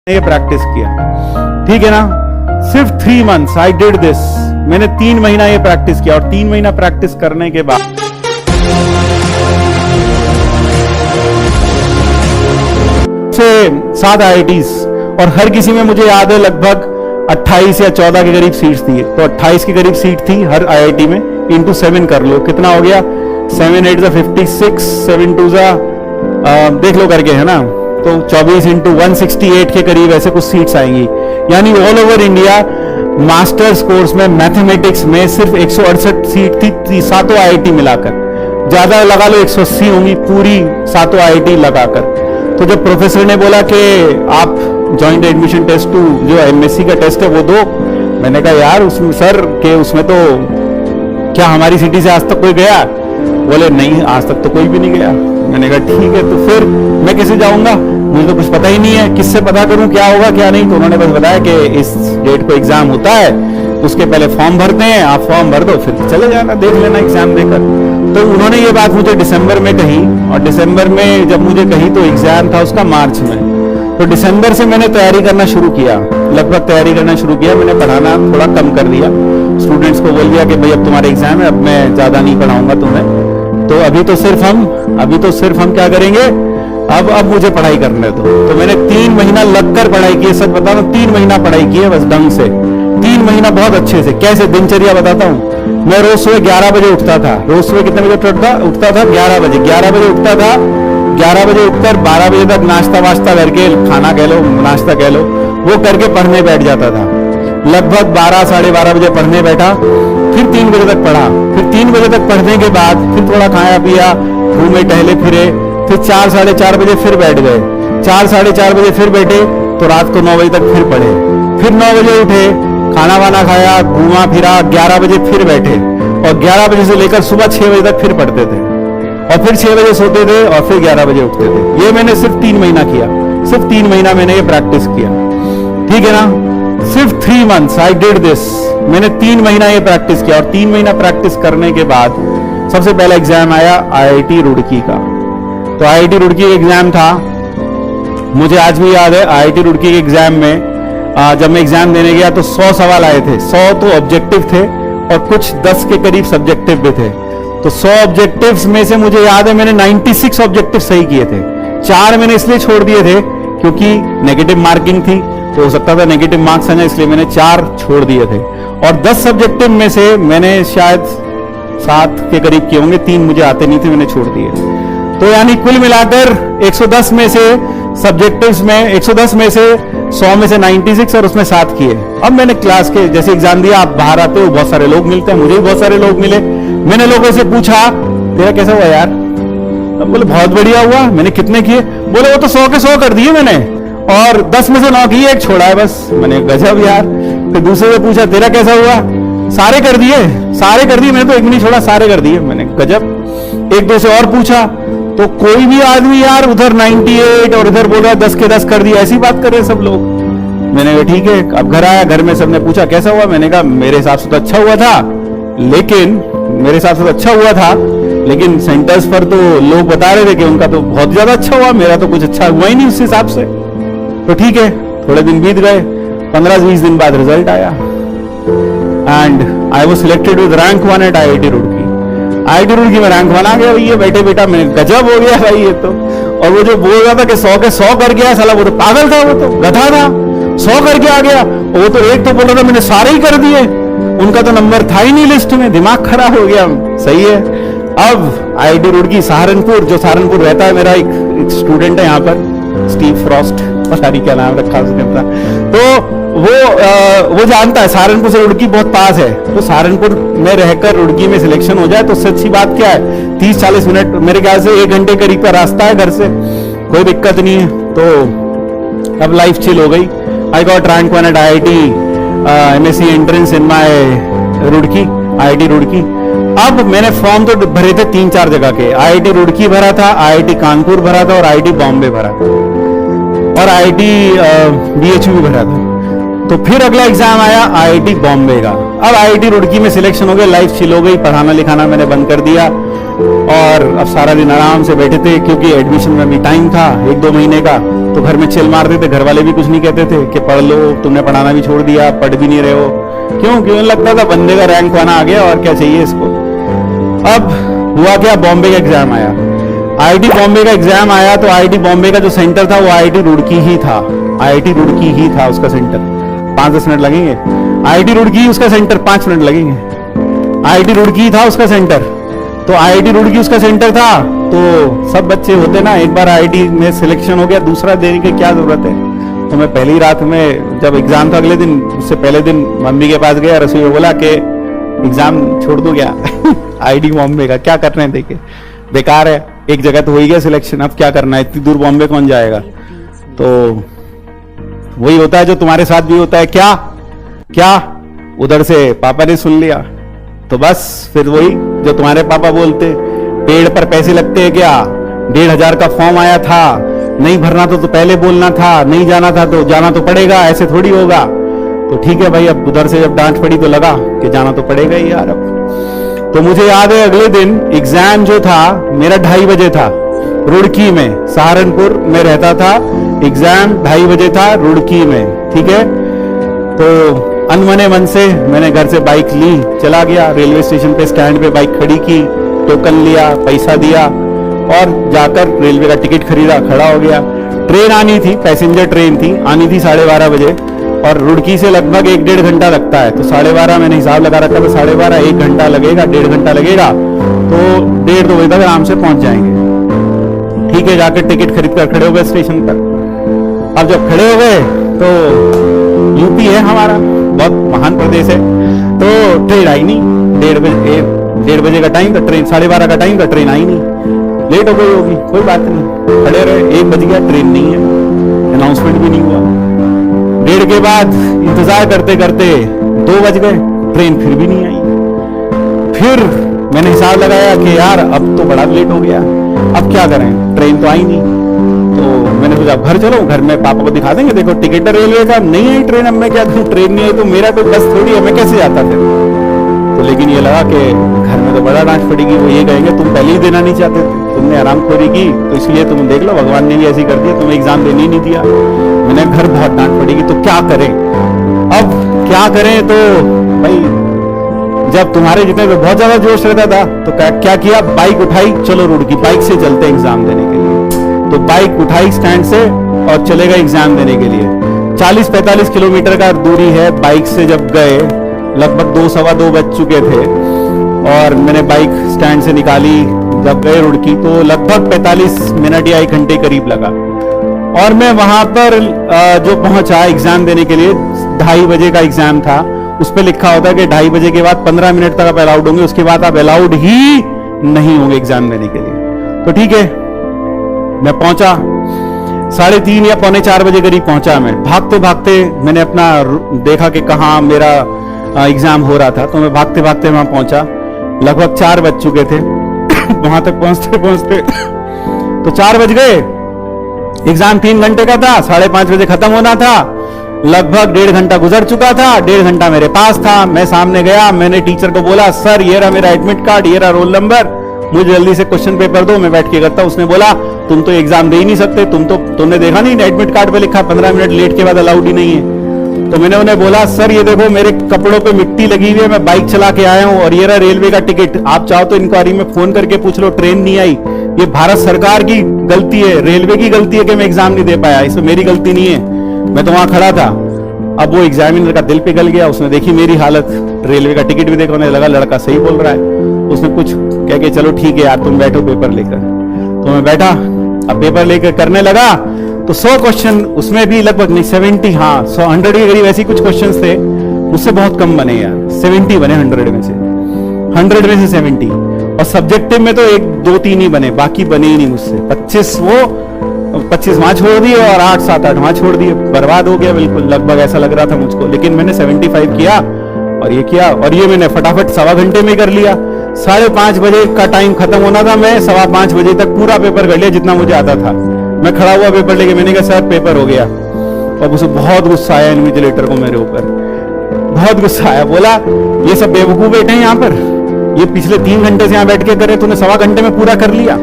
ये प्रैक्टिस किया, ठीक है ना। सिर्फ 3 months आई डिड दिस। मैंने 3 महीना ये प्रैक्टिस किया और 3 महीना प्रैक्टिस करने के बाद से 7 IITs और हर किसी में मुझे याद है लगभग 28 या 14 के करीब सीट्स थी। तो 28 के करीब सीट थी हर IIT में, इंटू 7 कर लो, कितना हो गया 7 8 56, 7 2 देख लो करके, है ना। तो 24 इंटू 168 के करीब ऐसे कुछ सीट्स आएंगी। यानी all over India masters course में मैथमेटिक्स में सिर्फ 168 सीट थी, सातों IIT मिलाकर। ज्यादा लगा लो 180 होंगी पूरी सातों IIT लगाकर। तो जब प्रोफेसर ने बोला कि आप जॉइंट एडमिशन टेस्ट 2 जो MSc का टेस्ट है वो दो, मैंने कहा यार उसमें सर के उसमें तो क्या हमारी सिटी से आज तक कोई गया? बोले नहीं, आज तक तो कोई भी नहीं गया। मैंने कहा ठीक है, तो फिर मैं कैसे जाऊंगा, मुझे तो कुछ पता ही नहीं है, किससे पता करूं क्या होगा क्या नहीं। तो उन्होंने बस बताया कि इस डेट को एग्जाम होता है, उसके पहले फॉर्म भरते हैं, आप फॉर्म भर दो फिर चले जाना, देख लेना एग्जाम देकर। तो उन्होंने ये बात मुझे दिसंबर में कही, और दिसंबर में जब मुझे कही तो एग्जाम था उसका मार्च में। तो दिसंबर से मैंने तैयारी करना शुरू किया, लगभग तैयारी करना शुरू किया। मैंने पढ़ाना थोड़ा कम कर दिया, स्टूडेंट्स को बोल दिया कि भाई अब तुम्हारा एग्जाम है, अब मैं ज्यादा नहीं पढ़ाऊंगा तुम्हें। तो अभी तो सिर्फ हम क्या करेंगे, अब मुझे पढ़ाई करने दो। तो मैंने 3 महीना लगकर पढ़ाई की है, सच बता रहा हूं 3 महीना पढ़ाई की है बस ढंग से। 3 महीना बहुत अच्छे से। कैसे दिनचर्या बताता हूँ। मैं रोज सुबह 11 बजे उठता था। रोज सुबह कितने बजे उठता था 11 बजे। 11 बजे उठता था, 11 बजे उठकर 12 बजे तक नाश्ता वाश्ता करके, खाना कह लो नाश्ता कह लो, वो करके पढ़ने बैठ जाता था। लगभग 12 साढ़े 12 बजे पढ़ने बैठा, फिर 3 बजे तक पढ़ा। फिर 3 बजे तक पढ़ने के बाद फिर थोड़ा खाया पिया, घूमे टहले फिरे, फिर 4 साढ़े 4 बजे फिर बैठ गए। 4 साढ़े 4 बजे फिर बैठे तो रात को 9 बजे तक फिर पढ़े। फिर 9 बजे उठे, खाना वाना खाया, घूमा फिरा, 11 बजे फिर बैठे, और 11 बजे से लेकर सुबह 6 बजे तक फिर पढ़ते थे, और फिर 6 बजे सोते थे, और फिर 11 बजे उठते थे। ये मैंने सिर्फ 3 महीना किया, सिर्फ 3 महीना मैंने ये प्रैक्टिस किया, ठीक है ना। सिर्फ 3 months आई डिड दिस। मैंने 3 महीना ये प्रैक्टिस किया, और 3 महीना प्रैक्टिस करने के बाद सबसे पहला एग्जाम आया IIT रुड़की का। तो IIT रुड़की एग्जाम था, मुझे आज भी याद है। IIT रुड़की के एग्जाम में जब मैं एग्जाम देने गया तो 100 सवाल आए थे। 100 तो ऑब्जेक्टिव थे और कुछ 10 के करीब सब्जेक्टिव भी थे। तो 100 ऑब्जेक्टिव्स में से मुझे याद है मैंने 96 ऑब्जेक्टिव सही किए थे। 4 मैंने इसलिए छोड़ दिए थे क्योंकि नेगेटिव मार्किंग थी, तो हो सकता था नेगेटिव मार्क्स आना, इसलिए मैंने 4 छोड़ दिए थे। और 10 सब्जेक्टिव में से मैंने शायद 7 के करीब किए होंगे, 3 मुझे आते नहीं थे, मैंने छोड़ दिए। तो यानी कुल मिलाकर 110 में से सब्जेक्टिव्स में 110 में से 100 में से 96 और उसमें 7 किए। अब मैंने क्लास के जैसे एग्जाम दिया, आप बाहर आते हो बहुत सारे लोग मिलते हैं, मुझे भी बहुत सारे लोग मिले। मैंने लोगों से पूछा तेरा कैसा हुआ यार? अब बोले बहुत बढ़िया हुआ। मैंने कितने किए? बोले वो तो 100 के 100 कर दिए मैंने, और 10 में से 9 किए, 1 छोड़ा है बस। मैंने गजब यार। फिर दूसरे से पूछा तेरा कैसा हुआ? सारे कर दिए, मैंने तो एक भी नहीं छोड़ा, सारे कर दिए। मैंने गजब। एक दो से और पूछा तो कोई भी आदमी यार उधर 98 और इधर बोल रहा 10 के 10 कर दिए, ऐसी बात कर रहे सब लोग। मैंने कहा ठीक है। अब घर आया, घर में सबने पूछा कैसा हुआ? मैंने कहा मेरे हिसाब से तो अच्छा हुआ था, लेकिन सेंटर्स पर तो लोग बता रहे थे कि उनका तो बहुत ज्यादा अच्छा हुआ, मेरा तो कुछ अच्छा हुआ ही नहीं उस हिसाब से। तो ठीक है, थोड़े दिन बीत गए, 15-20 दिन बाद रिजल्ट आया, and I was selected with rank 1 eight IIT Roorkee. IIT Roorkee में रैंक 1 आ गया भैया, बैठे बेटा। मैंने गजब हो गया भाई ये तो। और वो जो बोल रहा था कि 100 के 100 कर गया, साला वो तो पागल था, वो तो गधा था। 100 करके आ गया। वो तो एक तो बोल रहा था मैंने सारे ही कर दिए, उनका तो नंबर था ही नहीं लिस्ट में, दिमाग खराब हो गया। सही है। अब IIT रुड़की सहारनपुर, जो सहारनपुर रहता है, मेरा एक स्टूडेंट है यहाँ पर, स्टीव फ्रॉस्ट, पता नहीं क्या नाम रखा उसने, तो वो जानता है सहारनपुर से रुड़की बहुत पास है। तो सहारनपुर में रहकर रुड़की में सिलेक्शन हो जाए तो सच्ची बात क्या है, 30-40 मिनट, मेरे ख्याल से 1 घंटे करीब का रास्ता है घर से, कोई दिक्कत नहीं है। तो अब लाइफ चिल हो गई। I got rank 1 eight IIT MSc entrance in my Roorkee, IIT Roorkee. अब मैंने फॉर्म तो भरे थे 3-4 जगह के। IIT रुड़की भरा था, IIT कानपुर भरा था, और IIT बॉम्बे भरा था, और IIT BHU भी भरा था। तो फिर अगला एग्जाम आया IIT बॉम्बे का। अब IIT रुड़की में सिलेक्शन हो गया, लाइफ चिल हो गई, पढ़ाना लिखाना मैंने बंद कर दिया, और अब सारा दिन आराम से बैठे थे क्योंकि एडमिशन में भी टाइम था 1-2 महीने का। तो घर में चिल मारते थे, घर वाले भी कुछ नहीं कहते थे कि पढ़ लो, तुमने पढ़ाना भी छोड़ दिया, पढ़ भी नहीं रहे हो। क्यों लगता था बंदे का रैंक आना आ गया और क्या चाहिए इसको। अब हुआ क्या, बॉम्बे का एग्जाम आया, आईआईटी बॉम्बे का एग्जाम आया। तो आईआईटी बॉम्बे का जो सेंटर था वो आईआईटी रुड़की ही था, आईआईटी रुड़की ही था उसका सेंटर। 5-10 मिनट लगेंगे। आईआईटी रुड़की उसका सेंटर, 5 मिनट लगेंगे। आईआईटी रुड़की था उसका सेंटर। तो आईआईटी रुड़की उसका सेंटर था। तो सब बच्चे होते ना, एक बार आईआईटी में सिलेक्शन हो गया, दूसरा देने की क्या जरूरत है। तो मैं पहली रात में जब एग्जाम था अगले दिन, उससे पहले दिन मम्मी के पास गया, रसोई में बोला कि एग्जाम छोड़ दो क्या आईआईटी बॉम्बे का, क्या करना है, देखिए बेकार है, एक जगह तो हो ही गया सिलेक्शन, अब क्या करना है, इतनी दूर बॉम्बे कौन जाएगा। तो वही होता है जो तुम्हारे साथ भी होता है। क्या उधर से पापा ने सुन लिया, तो बस फिर वही जो तुम्हारे पापा बोलते, पेड़ पर पैसे लगते हैं क्या, 1,500 का फॉर्म आया था, नहीं भरना तो पहले बोलना था, नहीं जाना था तो जाना तो पड़ेगा, ऐसे थोड़ी होगा। तो ठीक है भाई, अब उधर से जब डांट पड़ी तो लगा कि जाना तो पड़ेगा ही यार। अब तो मुझे याद है अगले दिन एग्जाम जो था मेरा 2:30 बजे था, रुड़की में, सहारनपुर में रहता था, एग्जाम 2:30 बजे था रुड़की में, ठीक है। तो अनमने मन से मैंने घर से बाइक ली, चला गया रेलवे स्टेशन पे, स्टैंड पे बाइक खड़ी की, टोकन लिया, पैसा दिया और जाकर रेलवे का टिकट खरीदा, खड़ा हो गया। ट्रेन आनी थी, पैसेंजर ट्रेन थी, आनी थी 12:30 बजे और रुड़की से लगभग 1-1.5 घंटा लगता है। तो 12:30 मैंने हिसाब लगा रखा था, 12:30 1 घंटा लगेगा, 1.5 घंटा लगेगा, तो 1:30-2 बजे तक आराम से पहुंच जाएंगे। ठीक है, जाकर टिकट खरीद कर खड़े हो गए स्टेशन पर। अब जब खड़े हो गए तो यूपी है हमारा, बहुत महान प्रदेश है, तो ट्रेन आई नहीं। 1:30 बजे का टाइम था, ट्रेन 12:30 का टाइम था, ट्रेन आई नहीं, लेट हो गई होगी, कोई बात नहीं, खड़े रहे। 1 बज गया, ट्रेन नहीं है, अनाउंसमेंट भी नहीं हुआ। 1:30 के बाद इंतजार करते करते 2 बज गए, ट्रेन फिर भी नहीं आई। फिर मैंने हिसाब लगाया कि यार अब तो बड़ा लेट हो गया, अब क्या करें, ट्रेन तो आई नहीं। तो मैंने सोचा घर चलो, घर में पापा को दिखा देंगे, देखो टिकट रेलवे का, नहीं आई ट्रेन, अब मैं क्या करूं, ट्रेन नहीं आई तो मेरा तो बस थोड़ी है, मैं कैसे जाता फिर। तो लेकिन ये लगा कि घर में तो बड़ा डांट पड़ेगी, वो ये कहेंगे तुम पहले ही देना नहीं चाहते थे, तुमने आरामखोरी की, तो इसलिए तुम देख लो भगवान ने भी ऐसी कर दिया, तुम्हें एग्जाम देने ही नहीं दिया। मैंने घर बहुत डांट पड़ेगी, तो क्या करें, अब क्या करें। तो भाई जब तुम्हारे जितने पे बहुत ज्यादा जोश रहता था तो क्या किया, बाइक उठाई, चलो रुड़की, बाइक से चलते एग्जाम देने के लिए। तो बाइक उठाई स्टैंड से और चले गए एग्जाम देने के लिए। 40-45 किलोमीटर का दूरी है, बाइक से जब गए लगभग 2-2:15 बज चुके थे और मैंने बाइक स्टैंड से निकाली, जब गए रुड़की तो लगभग 45 मिनट या 1 घंटे करीब लगा। और मैं वहां पर जो पहुंचा एग्जाम देने के लिए, 2:30 बजे का एग्जाम था, उस पर लिखा होता है कि 2:30 बजे के बाद 15 मिनट तक आप अलाउड होंगे, उसके बाद आप अलाउड ही नहीं होंगे एग्जाम देने के लिए। तो ठीक है, मैं पहुंचा 3:30 या 3:45 बजे करीब पहुंचा। मैं भागते भागते मैंने अपना देखा कि कहाँ मेरा एग्जाम हो रहा था, तो मैं भागते भागते वहां पहुंचा, लगभग 4 बज चुके थे वहां तक पहुंचते पहुंचते तो 4 बज गए। एग्जाम 3 घंटे का था, 5:30 बजे खत्म होना था, लगभग 1.5 घंटा गुजर चुका था। 1.5 घंटा मेरे पास था। मैं सामने गया, मैंने टीचर को बोला सर ये रहा मेरा एडमिट कार्ड, ये रहा रोल नंबर, मुझे जल्दी से क्वेश्चन पेपर दो, मैं बैठ के करता हूं। उसने बोला तुम तो एग्जाम दे ही नहीं सकते, तुमने देखा नहीं एडमिट कार्ड पे लिखा 15 मिनट लेट के बाद अलाउड ही नहीं है। तो मैंने उन्हें बोला सर ये देखो मेरे कपड़ों पे मिट्टी लगी हुई है, मैं बाइक चला के आया हूं और ये रहा रेलवे का टिकट, आप चाहो तो इंक्वायरी में फोन करके पूछ लो, ट्रेन नहीं आई, ये भारत सरकार की गलती है, रेलवे की गलती है कि मैं एग्जाम नहीं दे पाया, इसमें मेरी गलती नहीं है, मैं तो वहां खड़ा था। अब वो एग्जामिनर का दिल पिघल गया, उसने देखी मेरी हालत, रेलवे का टिकट भी देखा, उन्हें लगा लड़का सही बोल रहा है। उसने कुछ कह के चलो ठीक है यार तुम बैठो पेपर लेकर। तो मैं बैठा, अब पेपर लेकर करने लगा तो 100 क्वेश्चन, उसमें भी लगभग नहीं 70, हाँ 100 के करीब ऐसी कुछ क्वेश्चंस थे, मुझसे बहुत कम बने यार, 70 बने 100 में से, 100 में से 70। और सब्जेक्टिव में तो 1-2-3 ही बने, बाकी बने ही नहीं मुझसे। 25 वहां छोड़ दिए और 8-7-8 वहां छोड़ दिए, बर्बाद हो गया बिल्कुल, लगभग ऐसा लग रहा था मुझको। लेकिन मैंने 75 किया और ये किया, और ये मैंने फटाफट 1.25 घंटे में कर लिया। 5:30 बजे का टाइम खत्म होना था, मैं 5:15 बजे तक पूरा पेपर कर लिया जितना मुझे आता था। मैं खड़ा हुआ पेपर लेके, मैंने कहा सर पेपर हो गया, और उसे बहुत गुस्सा आया इन्विजिलेटर को मेरे ऊपर, बहुत गुस्सा आया। बोला ये सब बेवकूफ बैठे हैं यहाँ पर, ये पिछले 3 घंटे से यहाँ बैठ के करे, तूने 1.25 घंटे में पूरा कर लिया,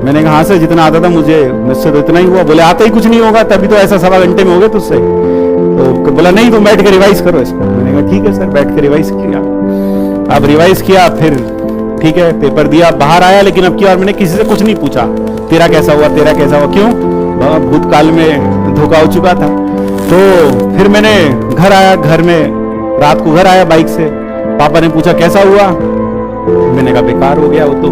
मैंने कहा हाँ सर, जितना आता था मुझे, मुझसे तो इतना ही हुआ। बोले आता ही कुछ नहीं होगा, तभी तो ऐसा 1.25 घंटे में हो गया तुझसे। तो बोला नहीं, तुम बैठ के रिवाइज करो इसको। मैंने कहा ठीक है सर, बैठ के रिवाइज किया। अब रिवाइज किया, फिर ठीक है पेपर दिया, बाहर आया। लेकिन अब की बार मैंने किसी से कुछ नहीं पूछा, तेरा कैसा हुआ, तेरा कैसा हुआ, क्यों, भूतकाल में धोखा हो चुका था। तो फिर मैंने घर आया, घर में रात को घर आया बाइक से, पापा ने पूछा कैसा हुआ, मैंने कहा बेकार हो गया, वो तो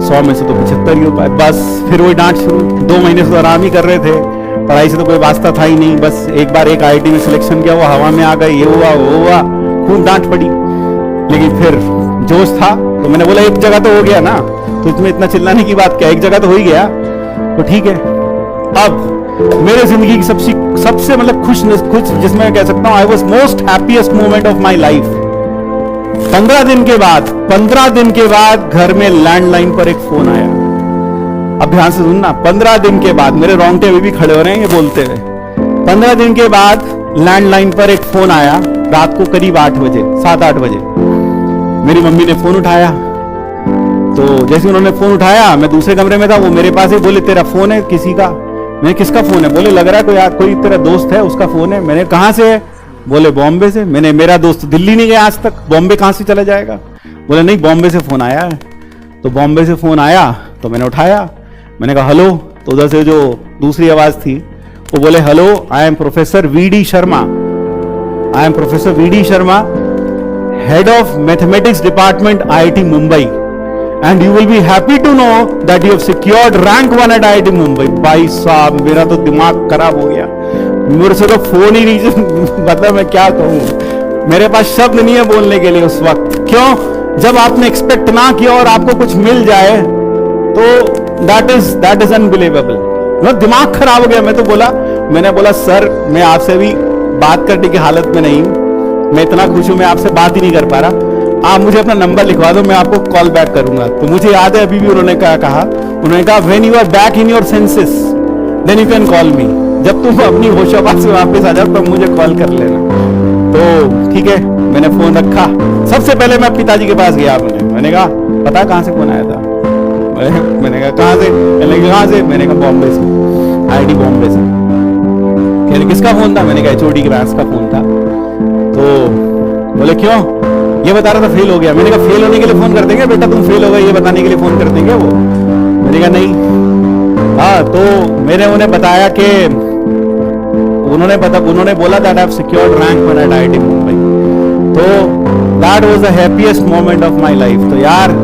100 में से तो 75 ही हो पाए। बस फिर वही डांट शुरू। 2 महीने से तो आराम ही कर रहे थे, पढ़ाई से तो कोई वास्ता था ही नहीं। बस एक बार एक IIT में सिलेक्शन किया, वो हवा में आ गई, ये हुआ वो हुआ, खूब डांट पड़ी। लेकिन फिर जोश था, तो मैंने बोला एक जगह तो हो गया ना, तो इसमें इतना चिल्लाने की बात क्या, एक जगह तो हो ही गया, तो ठीक है। अब मेरे जिंदगी की सबसे मतलब खुश जिसमें मैं कह सकता हूं I was most happiest moment of my life. 15 दिन के बाद घर में लैंडलाइन पर एक फोन आया। अब ध्यान से सुनना, 15 दिन के बाद, मेरे रोंगटे अभी भी खड़े हो रहे हैं ये बोलते हुए। 15 दिन के बाद लैंडलाइन पर एक फोन आया, रात को करीब 8 बजे, 7-8 बजे। मेरी मम्मी ने फोन उठाया, तो जैसे उन्होंने फोन उठाया, मैं दूसरे कमरे में था, वो मेरे पास ही बोले तेरा फोन है किसी का। मैंने किसका फोन है, बोले लग रहा है कोई तेरा दोस्त है उसका फोन है। मैंने कहां से है, बोले बॉम्बे से। मैंने मेरा दोस्त दिल्ली नहीं गया आज तक, बॉम्बे कहां से चला जाएगा। बोले नहीं बॉम्बे से फोन आया है। तो बॉम्बे से फोन आया तो मैंने उठाया, मैंने कहा हेलो। तो उधर से जो दूसरी आवाज थी वो बोले hello, I am professor VD Sharma, I am professor VD Sharma, head of mathematics department IIT Mumbai, and you will be happy to know that you have secured rank 1 eight IIT Mumbai. भाई साहब मेरा तो दिमाग खराब हो गया, मेरे से तो फोन ही नहीं मतलब मैं क्या कहूं, मेरे पास शब्द नहीं है बोलने के लिए उस वक्त। क्यों, जब आपने एक्सपेक्ट ना किया और आपको कुछ मिल जाए तो दैट इज अनबिलीवेबल। दिमाग खराब हो गया। मैंने बोला सर मैं आपसे भी बात करने की हालत में नहीं हूं, मैं इतना खुश हूं, मैं आपसे बात ही नहीं कर पा रहा, आप मुझे अपना नंबर लिखवा दो, मैं आपको कॉल बैक करूंगा। तो मुझे याद है अभी भी उन्होंने कहा when you are back in your senses then you can call me, जब तुम अपनी होशाबाद से वापस आ जाओ तब मुझे कॉल कर लेना। तो ठीक है, मैंने फोन रखा। सबसे पहले मैं पिताजी के पास गया, मैंने कहा पता कहां से फोन आया था, मैंने कहा कहां से, मैंने कहा बॉम्बे से, IIT बॉम्बे से। कहने किसका फोन था, मैंने कहा HOD क्लास का फोन था। तो बोले क्यों, ये बता रहा था फेल हो गया। मैंने कहा फेल होने के लिए फोन कर देंगे बेटा, तुम फेल हो गए ये बताने के लिए फोन कर देंगे वो। मैंने कहा नहीं। हाँ, तो मैंने उन्हें बताया कि उन्होंने बोला that I have secured rank 1 eight IIT Mumbai. तो that was the happiest moment of my life. तो यार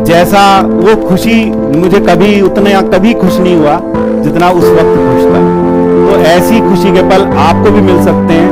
जैसा वो खुशी मुझे कभी खुश नहीं हुआ जितना उस वक्त खुश था। तो ऐसी खुशी के पल आपको भी मिल सकते हैं,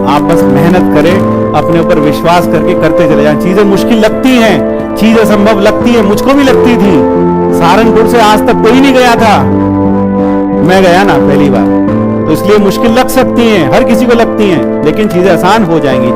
आप बस मेहनत करें, अपने ऊपर विश्वास करके करते चले जाएं। चीजें मुश्किल लगती हैं, चीजें असंभव लगती हैं, मुझको भी लगती थी। सहारनपुर से आज तक कोई नहीं गया था, मैं गया ना पहली बार। तो इसलिए मुश्किल लग सकती हैं, हर किसी को लगती हैं, लेकिन चीजें आसान हो जाएंगी।